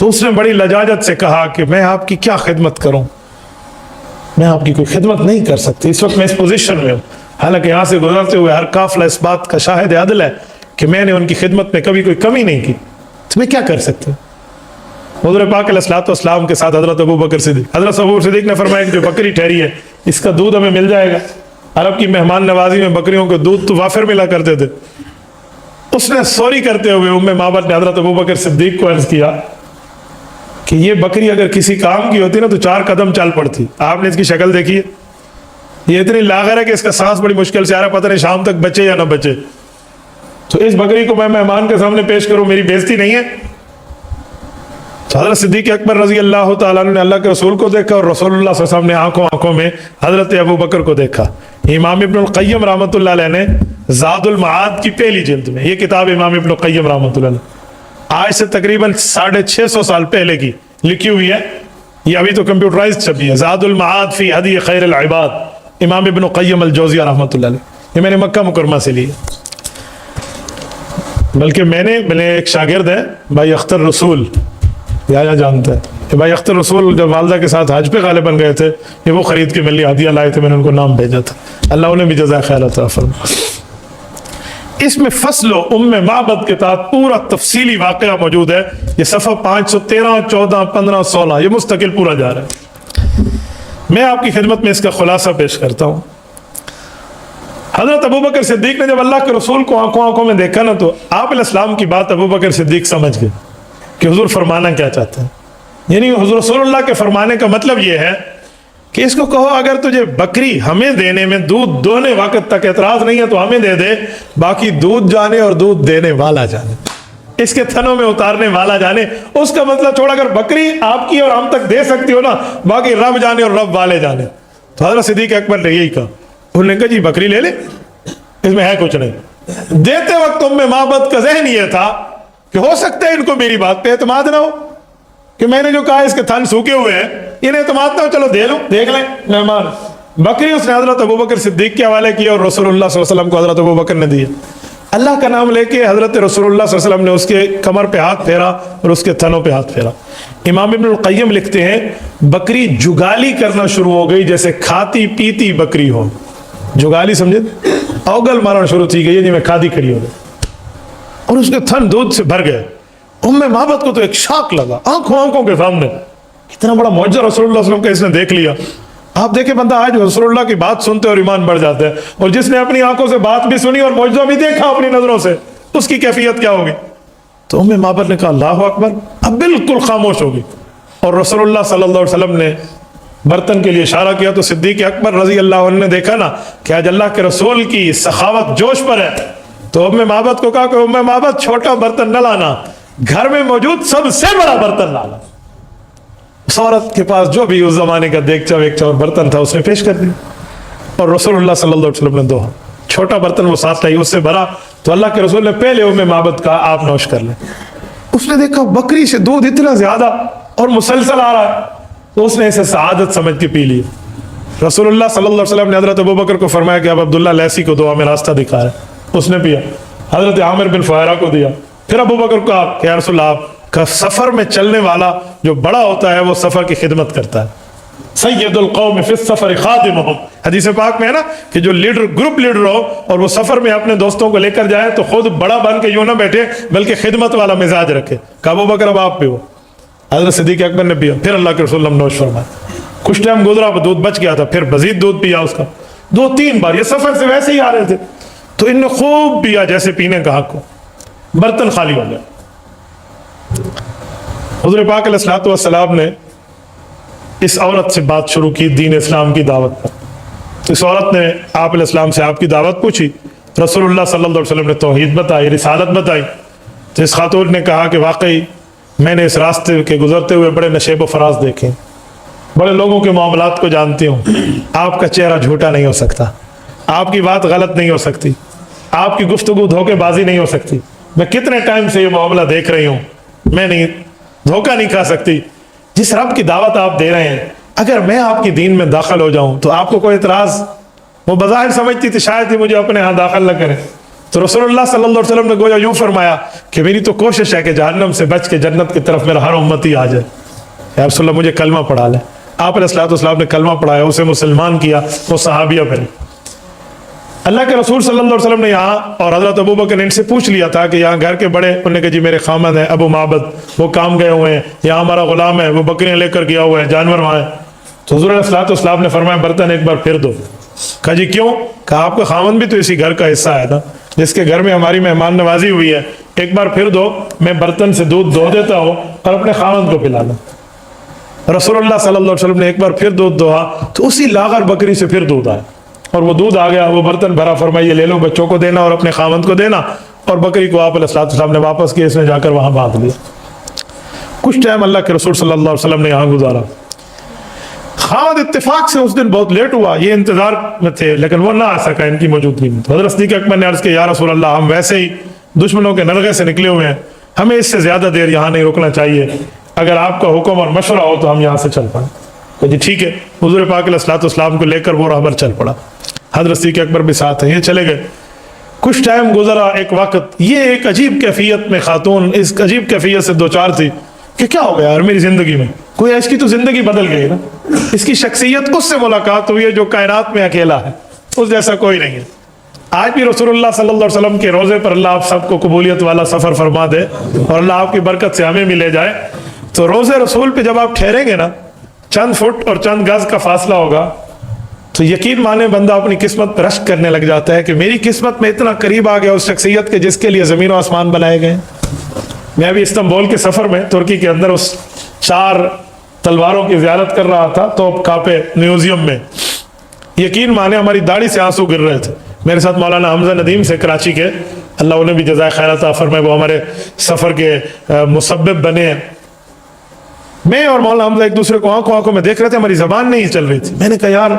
تو اس نے بڑی لجاجت سے کہا کہ میں آپ کی کیا خدمت کروں، میں آپ کی کوئی خدمت نہیں کر سکتی، اس وقت میں اس پوزیشن میں ہوں، حالانکہ یہاں سے گزرتے ہوئے ہر قافلہ اس بات کا شاہد عدل ہے کہ میں نے ان کی خدمت میں کبھی کوئی کمی نہیں کی، تو میں کیا کر سکتا ہوں؟ حضور پاک علیہ الصلوۃ والسلام کے ساتھ حضرت ابو بکر صدیق، حضرت ابو بکر صدیق نے فرمایا کہ جو بکری ٹھہری ہے اس کا دودھ ہمیں مل جائے گا۔ عرب کی مہمان نوازی میں بکریوں کو دودھ تو وافر ملا کرتے تھے۔ اس نے سوری کرتے ہوئے ام معبد نے حضرت ابو بکر صدیق کو عرض کیا کہ یہ بکری اگر کسی کام کی ہوتی نا تو 4 قدم چل پڑتی، آپ نے اس کی شکل دیکھی ہے، یہ اتنی لاغر ہے کہ اس کا سانس بڑی مشکل سے آ رہا ہے، پتہ نہیں شام تک بچے یا نہ بچے، تو اس بکری کو میں مہمان کے سامنے پیش کروں، میری بےزتی نہیں ہے؟ حضرت صدیق اکبر رضی اللہ تعالیٰ نے اللہ کے رسول کو دیکھا اور رسول اللہ صلی اللہ علیہ وسلم نے آنکھوں میں حضرت ابو بکر کو دیکھا۔ امام ابن القیم رحمۃ اللہ علیہ نے زاد المعاد کی پہلی جلد میں، یہ کتاب امام ابن القیم رحمۃ اللہ علیہ آج سے تقریباً 650 سال پہلے کی لکھی ہوئی ہے، یہ ابھی تو کمپیوٹرائز چھپی ہے، زاد المعاد فی ہدی خیر العباد، امام ابن القیم الجوزیہ رحمۃ اللہ علیہ، یہ میں نے مکہ مکرمہ سے لی ہے۔ بلکہ میں نے ایک شاگرد ہے بھائی اختر رسول، یا جانتا ہے کہ بھائی اختر رسول جب والدہ کے ساتھ حج پہ غالباً گئے تھے، یہ وہ خرید کے میرے لیے ہدیہ لائے تھے، میں نے ان کو نام بھیجا تھا، اللہ انہیں بھی جزائے خیر عطا فرمائے۔ اس میں فصل و ام معبد کے تحت پورا تفصیلی واقعہ موجود ہے، یہ صفحہ 513 14 15 16 یہ مستقل پورا جا رہا ہے۔ میں آپ کی خدمت میں اس کا خلاصہ پیش کرتا ہوں۔ حضرت ابو بکر صدیق نے جب اللہ کے رسول کو آنکھوں میں دیکھا نا، تو آپ علیہ السلام کی بات ابو بکر صدیق سمجھ گئے کہ حضور فرمانا کیا چاہتے ہیں، یعنی حضور رسول اللہ کے فرمانے کا مطلب یہ ہے کہ اس کو کہو اگر تجھے بکری ہمیں دینے میں دودھ دونے وقت تک اعتراض نہیں ہے تو ہمیں دے دے، باقی دودھ جانے اور دودھ دینے والا جانے، اس کے تھنوں میں اتارنے والا جانے۔ اس کا مطلب چھوڑا، اگر بکری آپ کی اور ہم تک دے سکتی ہو نا، باقی رب جانے اور رب والے جانے۔ تو حضرت صدیق اکبر نے یہی کہا، انہوں نے کہا جی بکری لے لے، اس میں ہے کچھ نہیں۔ دیتے وقت ام معبد کا ذہن یہ تھا کہ ہو سکتا ہے ان کو میری بات پہ اعتماد نہ ہو، کہ میں نے جو کہا اس کے تھن سوکھے ہوئے ہیں، انہیں اعتماد نہ ہو، چلو دے لو، دیکھ لیں مہمان۔ بکری اس نے حضرت ابو بکر صدیق کے حوالے کیا اور رسول اللہ صلی اللہ علیہ وسلم کو حضرت ابو بکر نے دیا۔ اللہ کا نام لے کے حضرت رسول اللہ صلی اللہ علیہ وسلم نے اس کے کمر پہ ہاتھ پھیرا اور اس کے تھنوں پہ ہاتھ پھیرا۔ امام ابن القیم لکھتے ہیں بکری جگالی کرنا شروع ہو گئی جیسے کھاتی پیتی بکری ہو۔ جگالی سمجھے، اوگل مارنا شروع تھی گئی جی میں کھادی کھڑی ہو گئی، اور اس کے تھن دودھ سے بھر گئے۔ ام معبد کو تو ایک شاک لگا، آنکھوں کے سامنے اتنا بڑا معجزہ رسول اللہ صلی اللہ علیہ وسلم کا اس نے دیکھ لیا۔ آپ دیکھیں بندہ آج رسول اللہ کی بات سنتے اور ایمان بڑھ جاتا ہے، اور جس نے اپنی آنکھوں سے بات بھی سنی اور معجزہ بھی دیکھا اپنی نظروں سے، اس کی کیفیت کیا ہوگی؟ تو ام معبد نے کہا اللہ اکبر، اب بالکل خاموش ہوگی، اور رسول اللہ صلی اللہ علیہ وسلم نے برتن کے لیے اشارہ کیا تو صدیق اکبر رضی اللہ عنہ نے دیکھا نا کہ آج اللہ کے رسول کی سخاوت جوش پر ہے، تو ام معبد کو کہا کہ ام معبد چھوٹا برتن نہ لانا، گھر میں موجود سب سے بڑا برتن لانا۔ اس عورت کے پاس جو بھی اس زمانے کا دیگچا ویگچا اور برتن تھا اس نے پیش کر دیا، اور رسول اللہ صلی اللہ علیہ وسلم نے دو چھوٹا برتن وہ ساتھ لائی، اس سے بھرا تو اللہ کے رسول نے پہلے ام معبد کہا آپ نوش کر لیں۔ اس نے دیکھا بکری سے دودھ اتنا زیادہ اور مسلسل آ رہا ہے، تو اس نے اسے سعادت سمجھ کے پی لی۔ رسول اللہ صلی اللہ علیہ وسلم نے حضرت ابو بکر کو فرمایا کہ اب عبداللہ لیسی کو دو، ہمیں راستہ دکھا ہے، اس نے پیا۔ حضرت عامر بن فہیرہ کو دیا، پھر ابو بکر کو کہا کہ یا رسول اللہ آپ کا سفر میں چلنے والا جو بڑا ہوتا ہے وہ سفر کی خدمت کرتا ہے، سید القوم فی السفر خادمہم، حدیث پاک میں ہے نا کہ جو لیڈر گروپ لیڈر ہو اور وہ سفر میں اپنے دوستوں کو لے کر جائے تو خود بڑا بن کے یوں نہ بیٹھے بلکہ خدمت والا مزاج رکھے۔ کہ ابو بکر اب آپ پیو، حضرت صدیق اکبر نے پیا، پھر اللہ کے رسول نے نوش فرمایا۔ کچھ ٹائم گزرا، دودھ بچ گیا تھا، پھر مزید دودھ پیا اس کا 2-3 بار، یہ سفر سے ویسے ہی آ رہے تھے تو ان نے خوب پیا جیسے پینے کا حق ہو، برتن خالی ہو گیا۔ حضور پاک علیہ الصلوۃ والسلام نے اس عورت سے بات شروع کی دین اسلام کی دعوت پر۔ اس عورت نے آپ علیہ السلام سے آپ کی دعوت پوچھی، رسول اللہ صلی اللہ علیہ وسلم نے توحید بتائی، رسالت بتائی۔ تو اس خاتون نے کہا کہ واقعی میں نے اس راستے کے گزرتے ہوئے بڑے نشیب و فراز دیکھے، بڑے لوگوں کے معاملات کو جانتی ہوں، آپ کا چہرہ جھوٹا نہیں ہو سکتا، آپ کی بات غلط نہیں ہو سکتی، آپ کی گفتگو دھوکے بازی نہیں ہو سکتی۔ میں کتنے ٹائم سے یہ معاملہ دیکھ رہی ہوں، میں نہیں دھوکہ نہیں کھا سکتی۔ جس رب کی دعوت آپ دے رہے ہیں، اگر میں آپ کی دین میں داخل ہو جاؤں تو آپ کو کوئی اعتراض؟ وہ بظاہر سمجھتی تھی شاید ہی مجھے اپنے ہاں داخل نہ کرے، تو رسول اللہ صلی اللہ علیہ وسلم نے گویا یوں فرمایا کہ میری تو کوشش ہے کہ جہنم سے بچ کے جنت کی طرف میرا ہر امتی آ جائے. یا رسول اللہ مجھے کلمہ پڑھا لے. آپ علیہ الصلوۃ والسلام نے کلمہ پڑھایا, اسے مسلمان کیا, وہ صحابیہ بنے. اللہ کے رسول صلی اللہ علیہ وسلم نے یہاں اور حضرت ابوبکر نے ان سے پوچھ لیا تھا کہ یہاں گھر کے بڑے, انہوں نے کہا جی میرے خامد ہیں ابو معبد, وہ کام گئے ہوئے ہیں, یہاں ہمارا غلام ہے وہ بکریاں لے کر گیا ہوا ہے, جانور وہاں ہے. تو حضور علیہ الصلوۃ والسلام نے فرمایا برتن ایک بار پھر دو. کہا جی کیوں؟ کہا آپ کا خامد بھی تو اسی گھر کا حصہ ہے نا, جس کے گھر میں ہماری مہمان نوازی ہوئی ہے, ایک بار پھر دو, میں برتن سے دودھ دھو دیتا ہوں اور اپنے خامد کو پلانا. رسول اللہ صلی اللہ علیہ وسلم نے ایک بار پھر دودھ دھوہا تو اسی لاغر بکری سے پھر دودھ آیا, اور وہ دودھ آ گیا, وہ برتن بھرا, فرمایا یہ لے لو, بچوں کو دینا اور اپنے خامد کو دینا. اور بکری کو آپ علیہ الصلوۃ والسلام نے واپس کیا, اس نے جا کر وہاں باندھ لیا. کچھ ٹائم اللہ کے رسول صلی اللہ علیہ وسلم نے یہاں گزارا. خامد اتفاق سے اس دن بہت لیٹ ہوا, یہ انتظار میں تھے لیکن وہ نہ آ سکا ان کی موجودگی میں. تو حضرت صدیق اکبر نے عرض کیا یا رسول اللہ ہم ویسے ہی دشمنوں کے نرغے سے نکلے ہوئے ہیں, ہمیں اس سے زیادہ دیر یہاں نہیں رکنا چاہیے, اگر آپ کا حکم اور مشورہ ہو تو ہم یہاں سے چل پڑیں. کہ جی ٹھیک ہے. حضور پاک علیہ الصلوۃ والسلام کو لے کر وہ راہبر چل پڑا. حضرت صدیق اکبر بھی ساتھ ہیں, یہ چلے گئے. کچھ ٹائم گزرا, ایک وقت یہ ایک عجیب کیفیت میں خاتون اس عجیب کیفیت سے دوچار تھی کہ کیا ہو گیا یار میری زندگی میں, کوئی اس کی تو زندگی بدل گئی نا, اس کی شخصیت اس سے ملاقات ہوئی ہے جو کائنات میں اکیلا ہے, اس جیسا کوئی نہیں ہے. آج بھی رسول اللہ صلی اللہ علیہ وسلم کے روزے پر اللہ آپ سب کو قبولیت والا سفر فرما دے اور اللہ آپ کی برکت سے ہمیں بھی لے جائے. تو روزے رسول پہ جب آپ ٹھہریں گے نا, چند فٹ اور چند گز کا فاصلہ ہوگا, تو یقین مانے بندہ اپنی قسمت پہ رشک کرنے لگ جاتا ہے کہ میری قسمت میں اتنا قریب آ گیا اس شخصیت کے جس کے لیے زمین و آسمان بنائے گئے. میں ابھی استنبول کے سفر میں ترکی کے اندر اس 4 تلواروں کی زیارت کر رہا تھا توپ کاپے میوزیم میں. یقین مانے ہماری داڑھی سے آنسو گر رہے تھے. میرے ساتھ مولانا حمزہ ندیم سے کراچی کے, اللہ انہیں بھی جزائے خیر عطا فرمائے, وہ ہمارے سفر کے مسبب بنے ہیں. میں اور مولانا حمزہ ایک دوسرے کو آنکھوں میں دیکھ رہے تھے, ہماری زبان نہیں چل رہی تھی. میں نے کہا یار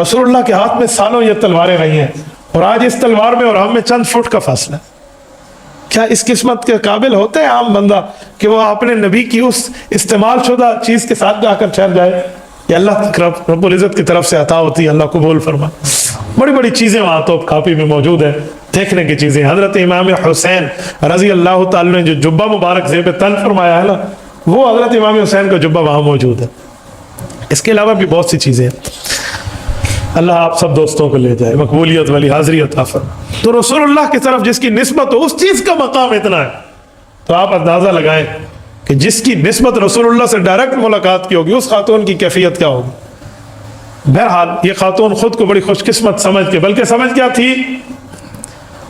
رسول اللہ کے ہاتھ میں سالوں یہ تلواریں رہی ہیں اور آج اس تلوار میں اور ہم میں چند فٹ کا فاصلہ ہے. کیا اس قسمت کے قابل ہوتے ہیں عام بندہ کہ وہ اپنے نبی کی اس استعمال شدہ چیز کے ساتھ جا کر ٹھہر جائے؟ یہ اللہ رب العزت کی طرف سے عطا ہوتی ہے, اللہ قبول فرما. بڑی بڑی چیزیں وہاں توپ کاپی میں موجود ہیں, دیکھنے کی چیزیں. حضرت امام حسین رضی اللہ تعالی نے جو جبہ مبارک زیب تن فرمایا ہے نا, وہ حضرت امام حسین کا جبہ وہاں موجود ہے. اس کے علاوہ بھی بہت سی چیزیں ہیں. اللہ آپ سب دوستوں کو لے جائے, مقبولیت والی حاضری عطا فرمائے. تو رسول اللہ کی طرف جس کی نسبت ہو اس چیز کا مقام اتنا ہے, تو آپ اندازہ لگائیں کہ جس کی نسبت رسول اللہ سے ڈائریکٹ ملاقات کی ہوگی اس خاتون کی کیفیت کیا ہوگی. بہرحال یہ خاتون خود کو بڑی خوش قسمت سمجھ کے, بلکہ سمجھ کیا تھی,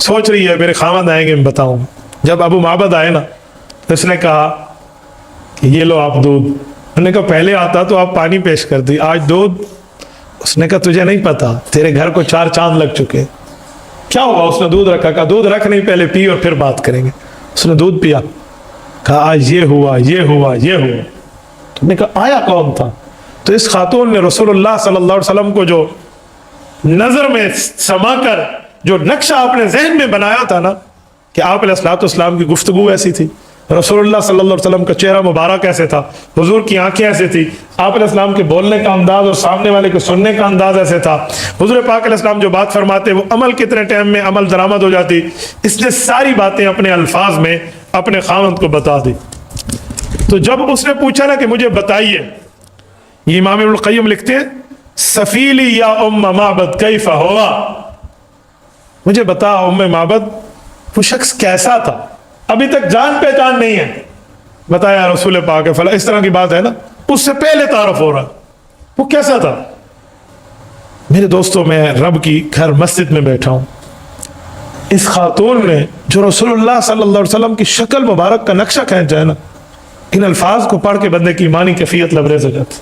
سوچ رہی ہے میرے خامد آئیں گے میں بتاؤں. جب ابو معبد آئے نا, اس نے کہا کہ یہ لو آپ دودھ. انہوں نے کہا پہلے آتا تو آپ پانی پیش کر دی, آج دودھ. اس نے کہا تجھے نہیں پتا, تیرے گھر کو 4 چاند لگ چکے. کیا ہوا؟ اس نے دودھ رکھا. کہا دودھ رکھ نہیں, پہلے پی اور پھر بات کریں گے. اس نے دودھ پیا. کہا آج یہ ہوا یہ ہوا یہ ہوا. تو نے کہا آیا کون تھا؟ تو اس خاتون نے رسول اللہ صلی اللہ علیہ وسلم کو جو نظر میں سما کر جو نقشہ آپ نے ذہن میں بنایا تھا نا کہ آپ علیہ الصلوۃ والسلام کی گفتگو ایسی تھی, رسول اللہ صلی اللہ علیہ وسلم کا چہرہ مبارک ایسے تھا, حضور کی آنکھیں ایسے تھی, آپ علیہ السلام کے بولنے کا انداز اور سامنے والے کے سننے کا انداز ایسے تھا, حضور پاک علیہ السلام جو بات فرماتے وہ عمل کتنے ٹائم میں عمل درآمد ہو جاتی. اس نے ساری باتیں اپنے الفاظ میں اپنے خاوند کو بتا دی. تو جب اس نے پوچھا نا کہ مجھے بتائیے, یہ امام ابن القیم لکھتے ہیں سفیلی یا ام معبد کیف ہوا, مجھے بتا ام معبد وہ شخص کیسا تھا, ابھی تک جان پہچان نہیں ہے. بتایا رسول پاک فلا, اس طرح کی بات ہے نا, اس سے پہلے تعارف ہو رہا, وہ کیسا تھا. میرے دوستوں میں رب کی گھر مسجد میں بیٹھا ہوں, اس خاتون نے جو رسول اللہ صلی اللہ علیہ وسلم کی شکل مبارک کا نقشہ کھینچا جائے نا, ان الفاظ کو پڑھ کے بندے کی ایمانی کیفیت لبریز ہو جاتی.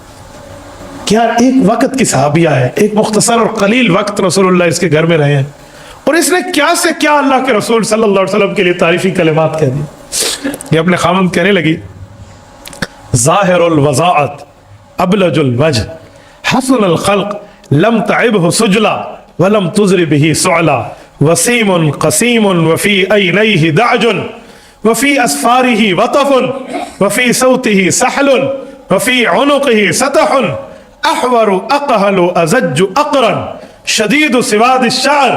کیا ایک وقت کی صحابیہ ہے, ایک مختصر اور قلیل وقت رسول اللہ اس کے گھر میں رہے ہیں, اور اس نے کیا سے کیا اللہ کے رسول صلی اللہ علیہ وسلم کے لیے تعریفی کلمات کہہ دی. یہ اپنے خامند کہنے لگی ظاہر الوضاعت ابلج الوجہ حسن الخلق لم تعبه سجلا ولم تزر به سعلا وسیم قسیم وفی عینیہ دعج وفی اسفارہ وطف وفی صوتہ سحل وفی عنقہ سطح احور اقہل ازج اقرن شدید سواد الشعر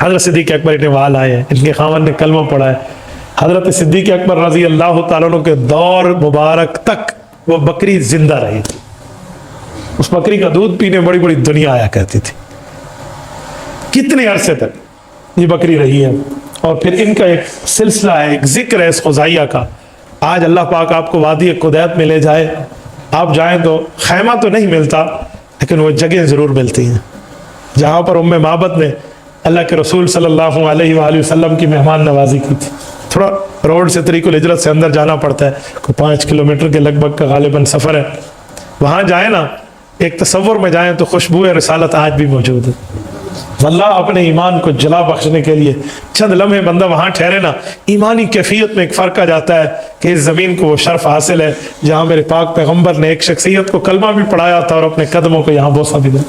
حضرت صدیق اکبر نے وال آئے ہیں، ان کے خاوند نے کلمہ پڑھا ہے. حضرت صدیق اکبر رضی اللہ تعالیٰ عنہ کے دور مبارک تک وہ بکری زندہ رہی تھی. اس بکری کا دودھ پینے بڑی بڑی دنیا آیا کرتی تھی. کتنے عرصے تک یہ بکری رہی ہے. اور پھر ان کا ایک سلسلہ ہے، ایک ذکر ہے اس خزائیہ کا. آج اللہ پاک آپ کو وادی قدیت میں لے جائے، آپ جائیں تو خیمہ تو نہیں ملتا لیکن وہ جگہیں ضرور ملتی ہیں جہاں پر ام معبد نے اللہ کے رسول صلی اللہ علیہ وآلہ وسلم کی مہمان نوازی کی تھی. تھوڑا روڈ سے طریق الہجرت سے اندر جانا پڑتا ہے، کوئی 5 کلومیٹر کے لگ بھگ کا غالباً سفر ہے. وہاں جائیں نا، ایک تصور میں جائیں تو خوشبو رسالت آج بھی موجود ہے. واللہ اپنے ایمان کو جلا بخشنے کے لیے چند لمحے بندہ وہاں ٹھہرے نا، ایمانی کیفیت میں ایک فرق آ جاتا ہے کہ اس زمین کو وہ شرف حاصل ہے جہاں میرے پاک پیغمبر نے ایک شخصیت کو کلمہ بھی پڑھایا تھا اور اپنے قدموں کو یہاں بوسہ بھی دیا.